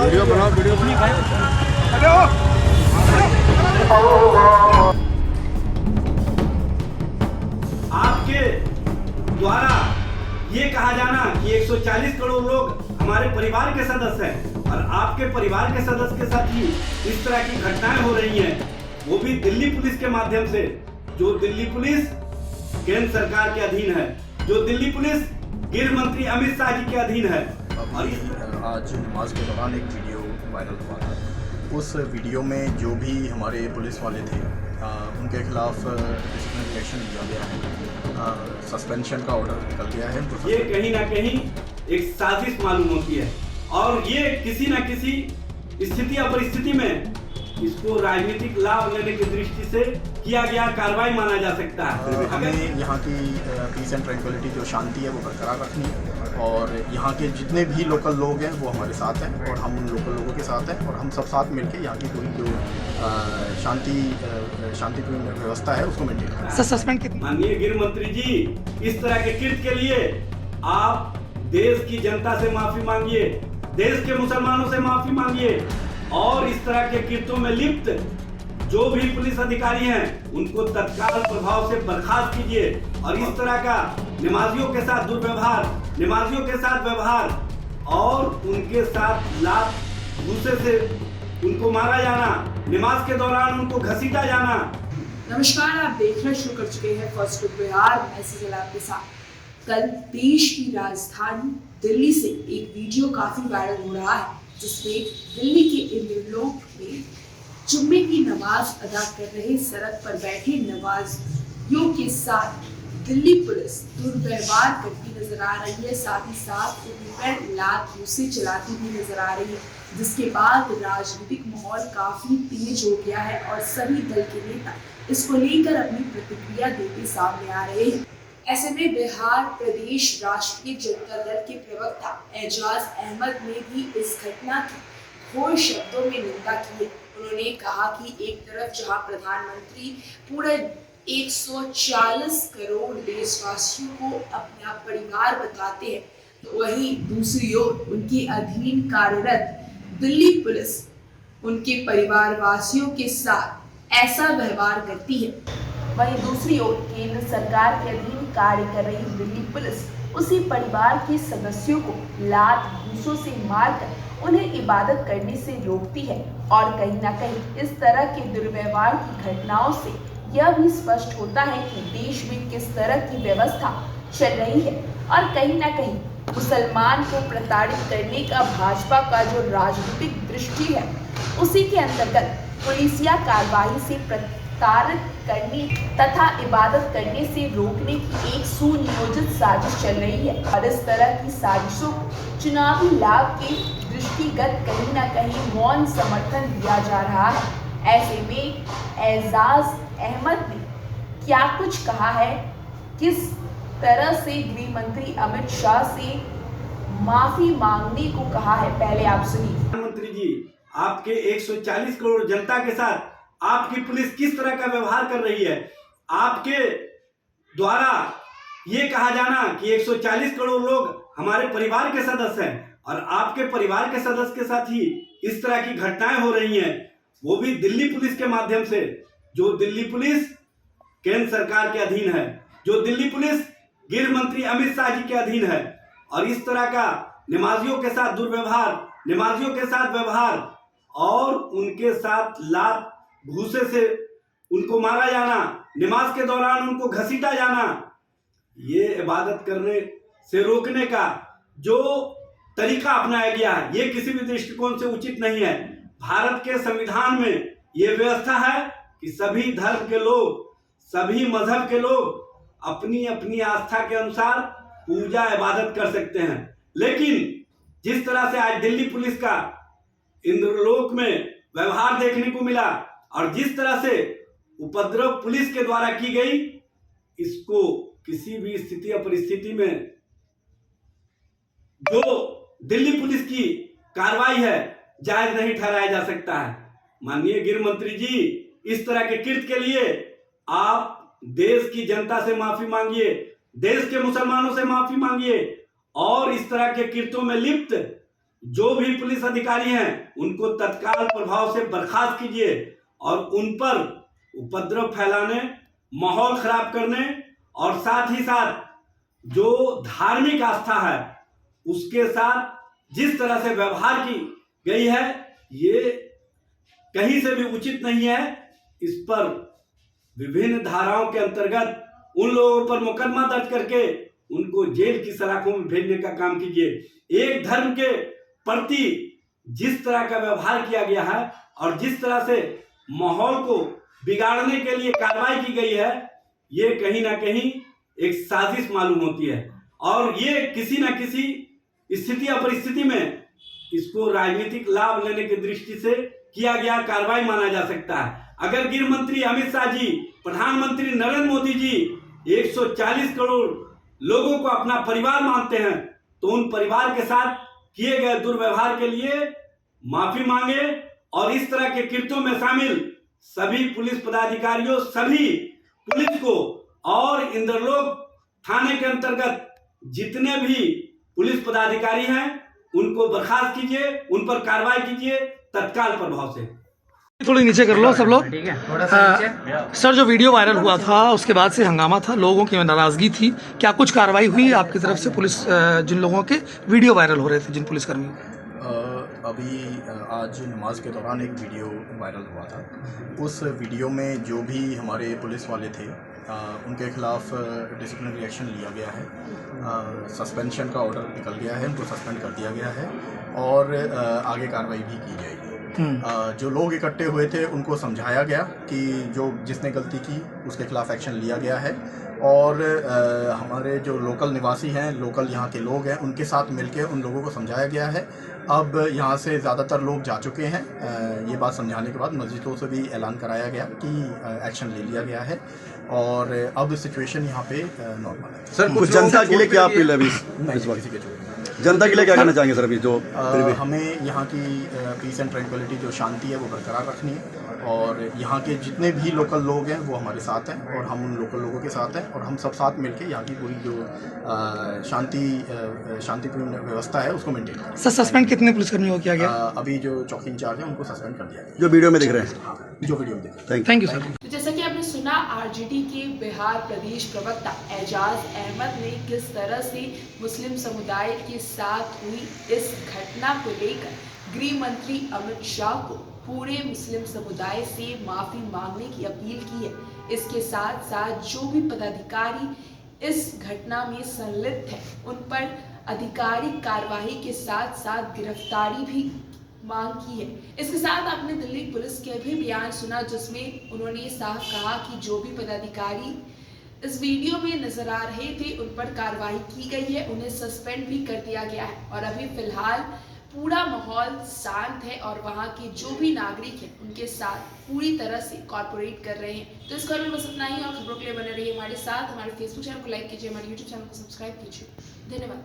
Video बनाओ, video आपके द्वारा ये कहा जाना कि 140 करोड़ लोग हमारे परिवार के सदस्य हैं और आपके परिवार के सदस्य के साथ ही इस तरह की घटनाएं हो रही हैं, वो भी दिल्ली पुलिस के माध्यम से, जो दिल्ली पुलिस केंद्र सरकार के अधीन है, जो दिल्ली पुलिस गृह मंत्री अमित शाह जी के अधीन है। और आज नमाज के दौरान एक वीडियो वायरल हुआ था। उस वीडियो में जो भी हमारे पुलिस वाले थे उनके खिलाफ डिसिप्लिनरी एक्शन लिया गया है, सस्पेंशन का ऑर्डर निकल गया है। ये कहीं ना कहीं एक साजिश मालूम होती है और ये किसी न किसी स्थिति या परिस्थिति में इसको राजनीतिक लाभ लेने की दृष्टि से किया गया कार्रवाई माना जा सकता है। हमें यहाँ की पीस एंड ट्रैंक्विलिटी जो शांति है वो बरकरार रखनी है और यहाँ के जितने भी लोकल लोग हैं वो हमारे साथ हैं और हम उन लोकल लोगों के साथ हैं और हम सब साथ मिलकर यहाँ की पूरी जो शांतिपूर्ण व्यवस्था है उसको मेंटेन करें। सस्पेंड कितने? माननीय गृह मंत्री जी, इस तरह के कृत्य के लिए आप देश की जनता से माफी मांगिए, देश के मुसलमानों से माफी मांगिए और इस तरह के कृत्यों में लिप्त जो भी पुलिस अधिकारी हैं उनको तत्काल प्रभाव से बर्खास्त कीजिए। और इस तरह का नमाजियों के साथ दुर्व्यवहार, नमाजियों के साथ व्यवहार और उनके साथ लात घूसे से उनको मारा जाना, नमाज के दौरान उनको घसीटा जाना। नमस्कार, आप देखना शुरू कर चुके हैं फर्स्ट लुक बिहार। मैं सजल आपके साथ। कल देश की राजधानी दिल्ली से एक वीडियो काफी वायरल हो रहा है जिसमें दिल्ली के इमरलों में जुम्मे की नमाज अदा कर रहे सड़क पर बैठे नमाजियों के साथ दिल्ली पुलिस दुर्व्यवहार करती नजर आ रही है। साथ ही साथ उन पर लात घूंसे चलाती भी नजर आ रही है, जिसके बाद राजनीतिक माहौल काफी तेज हो गया है और सभी दल के नेता इसको लेकर अपनी प्रतिक्रिया देते सामने आ रहे हैं। ऐसे में बिहार प्रदेश राष्ट्रीय जनता दल के प्रवक्ता एजाज अहमद ने भी इस घटना की घोर शब्दों में निंदा की है। उन्होंने कहा कि एक तरफ जहां प्रधानमंत्री पूरे 140 करोड़ देशवासियों को अपना परिवार बताते हैं, तो वहीं दूसरी ओर उनके अधीन कार्यरत दिल्ली पुलिस उनके परिवार वासियों के साथ ऐसा व्यवहार करती है। वहीं दूसरी ओर केंद्र सरकार के अधीन कार्य कर रही दिल्ली पुलिस उसी परिवार के सदस्यों को लात घूंसों से मारकर उन्हें इबादत करने से रोकती है। और कहीं ना कहीं इस तरह के दुर्व्यवहार की घटनाओं से यह भी स्पष्ट होता है कि देश में किस तरह की व्यवस्था चल रही है और कहीं ना कहीं मुसलमान को प्रताड़ित करने का भाजपा का जो राजनीतिक दृष्टि है उसी के अंतर्गत पुलिसिया कार्रवाई से प्रताड़ित करने तथा इबादत करने से रोकने की एक सुनियोजित साजिश चल रही है। और इस तरह की साजिशों को चुनावी लाभ के दृष्टिगत कहीं ना कहीं मौन समर्थन दिया जा रहा है। ऐसे में एजाज अहमद ने क्या कुछ कहा है, किस तरह से गृह मंत्री अमित शाह से माफी मांगने को कहा है, पहले आप सुनिए। प्रधानमंत्री जी, आपके 140 करोड़ जनता के साथ आपकी पुलिस किस तरह का व्यवहार कर रही है। आपके द्वारा ये कहा जाना कि 140 करोड़ लोग हमारे परिवार के सदस्य हैं और आपके परिवार के सदस्य के साथ ही इस तरह की घटनाएं हो रही हैं, वो भी दिल्ली पुलिस के माध्यम से, जो दिल्ली पुलिस केंद्र सरकार के अधीन है, जो दिल्ली पुलिस गृह मंत्री अमित शाह जी के अधीन है। और इस तरह का नमाजियों के साथ दुर्व्यवहार, नमाजियों के साथ व्यवहार और उनके साथ लात घूंसे से उनको मारा जाना, नमाज के दौरान उनको घसीटा जाना, ये इबादत करने से रोकने का जो तरीका अपनाया गया है ये किसी भी दृष्टिकोण से उचित नहीं है। भारत के संविधान में ये व्यवस्था है कि सभी धर्म के लोग, सभी मजहब के लोग अपनी अपनी आस्था के अनुसार पूजा इबादत कर सकते हैं। लेकिन जिस तरह से आज दिल्ली पुलिस का इंद्रलोक में व्यवहार देखने को मिला और जिस तरह से उपद्रव पुलिस के द्वारा की गई, इसको किसी भी स्थिति या परिस्थिति में जो दिल्ली पुलिस की कार्रवाई है जायज नहीं ठहराया जा सकता है। माननीय गृह मंत्री जी, इस तरह के कृत्य के लिए आप देश की जनता से माफी मांगिए, देश के मुसलमानों से माफी मांगिए और इस तरह के कृत्यों में लिप्त जो भी पुलिस अधिकारी हैं उनको तत्काल प्रभाव से बर्खास्त कीजिए और उन पर उपद्रव फैलाने, माहौल खराब करने और साथ ही साथ जो धार्मिक आस्था है उसके साथ जिस तरह से व्यवहार की गई है ये कहीं से भी उचित नहीं है। इस पर विभिन्न धाराओं के अंतर्गत उन लोगों पर मुकदमा दर्ज करके उनको जेल की सलाखों में भेजने का काम कीजिए। एक धर्म के प्रति जिस तरह का व्यवहार किया गया है और जिस तरह से माहौल को बिगाड़ने के लिए कार्रवाई की गई है ये कहीं ना कहीं एक साजिश मालूम होती है और ये किसी न किसी स्थिति या परिस्थिति में इसको राजनीतिक लाभ लेने की दृष्टि से किया गया कार्रवाई माना जा सकता है। अगर गृह मंत्री अमित शाह जी, प्रधानमंत्री नरेंद्र मोदी जी 140 करोड़ लोगों को अपना परिवार मानते हैं तो उन परिवार के साथ किए गए दुर्व्यवहार के लिए माफी मांगे और इस तरह के कृत्यों में शामिल सभी पुलिस पदाधिकारियों, सभी पुलिस को और इंद्रलोक थाने के अंतर्गत जितने भी पुलिस पदाधिकारी हैं उनको बर्खास्त कीजिए, उन पर कार्रवाई कीजिए तत्काल प्रभाव से। थोड़ी नीचे कर लो सब लोग। ठीक है, थोड़ा सा नीचे। सर, जो वीडियो वायरल हुआ था उसके बाद से हंगामा था, लोगों की नाराजगी थी, क्या कुछ कार्रवाई हुई आपकी तरफ से? पुलिस जिन लोगों के वीडियो वायरल हो रहे थे, जिन पुलिसकर्मियों, अभी आज नमाज के दौरान एक वीडियो वायरल हुआ था। उस वीडियो में जो भी हमारे पुलिस वाले थे उनके खिलाफ डिसिप्लिनरी एक्शन लिया गया है। सस्पेंशन का ऑर्डर निकल गया है, उनको सस्पेंड कर दिया गया है और आगे कार्रवाई भी की जाएगी। जो लोग इकट्ठे हुए थे उनको समझाया गया कि जिसने गलती की उसके खिलाफ एक्शन लिया गया है और हमारे जो लोकल निवासी हैं, लोकल यहाँ के लोग हैं, उनके साथ मिलकर उन लोगों को समझाया गया है। अब यहाँ से ज़्यादातर लोग जा चुके हैं। ये बात समझाने के बाद मस्जिदों से भी ऐलान कराया गया कि एक्शन ले लिया गया है और अब सिचुएशन यहाँ पे नॉर्मल है। सर, कुछ जनता के लिए क्या अपील है अभी? किसी के जनता के लिए क्या कहना चाहेंगे सर अभी जो हमें यहाँ की पीस एंड ट्रैंक्विलिटी जो शांति है वो बरकरार रखनी है और यहाँ के जितने भी लोकल लोग हैं वो हमारे साथ हैं और हम उन लोकल लोगों के साथ हैं और हम सब साथ मिलके यहाँ की पूरी जो शांतिपूर्ण व्यवस्था है उसको मेंटेन करें। सर, सस्पेंड कितने पुलिसकर्मियों को किया गया? अभी जो चौकी इंचार्ज है उनको सस्पेंड कर दिया गया, जो वीडियो में दिख रहे हैं। हाँ, जो वीडियो में दिख रहे हैं। Thank you sir. तो जैसा कि आपने सुना, आरजेडी के बिहार प्रदेश प्रवक्ता एजाज अहमद ने किस तरह से मुस्लिम समुदाय के साथ हुई इस घटना को लेकर गृह मंत्री अमित शाह को पूरे मुस्लिम समुदाय से माफी मांगने की अपील की है। इसके साथ साथ जो भी पदाधिकारी इस घटना में संलिप्त है उन पर आधिकारिक कार्रवाई के साथ साथ गिरफ्तारी भी मांग की है। इसके साथ आपने दिल्ली पुलिस के भी बयान सुना जिसमें उन्होंने साफ कहा कि जो भी पदाधिकारी इस वीडियो में नजर आ रहे थे उन पर कार्रवाई की गई है, उन्हें सस्पेंड भी कर दिया गया है और अभी फिलहाल पूरा माहौल शांत है और वहाँ के जो भी नागरिक हैं उनके साथ पूरी तरह से कॉर्पोरेट कर रहे हैं। तो इस खबर में बस इतना ही और खबरों के लिए बने रहिए हमारे साथ। हमारे फेसबुक चैनल को लाइक कीजिए, हमारे यूट्यूब चैनल को सब्सक्राइब कीजिए। धन्यवाद।